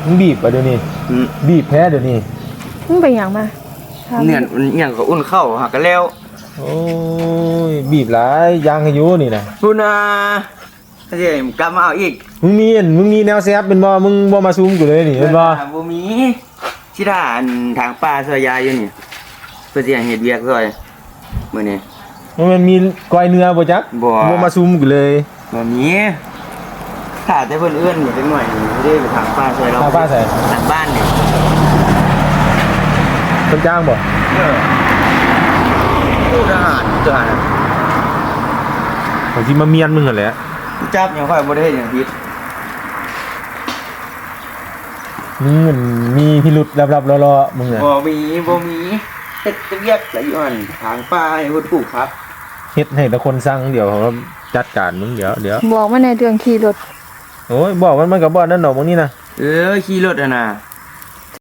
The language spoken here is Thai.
มึงบีบไปเดี๋ยวนี้บีบแพ้เดี๋ยวนี้มึงไปหยังมาเนี่ยมันอย่างก็อุ่นเข้าหักกันแล้ว โอ้ยบีบหลายยางอายุนี่นะ พูดนะถ้าจะกลับมาเอาอีก มึงมีแนวแซฟเป็นบ่มึงบ่มาซูมกูเลยนี่เป็นบ่ บ่มีชิดาอันทางป่าซอยยายอยู่นี่เพื่อสิให้เฮ็ดเวียกซอยมื้อนี้ มันมีก้อยเนื้อบ่จัก บ่ มาซูมกูเลย บ่มีถ้าแต่เพิ่นเอื้อนนี่จักหน่อยนี่บ่ได้ไปทางป่าซอยเรา ทางป้าใส่ ทางบ้านนี่ คนจ้างบ่ ผู้ทหารตัวนั้น ผมสิมาเมียนมึงนั่นแหละ จับยังค่อยบ่ได้เฮ็ดหยังผิด มึงมันมีพิรุษลับๆรอๆมึงน่ะ บ่มีเฮ็ดเวียกหลายอยู่หั่นทางป่าให้เพิ่นปลูกผัก เฮ็ดให้แต่คนสั่งเดี๋ยวเขาจัดการมึงเดี๋ยวบอกมาในเรื่องขี่รถ โอ้ยบอกมันก็บ่นั่นดอกมึงนี่นะ ขี่รถอ่ะนะ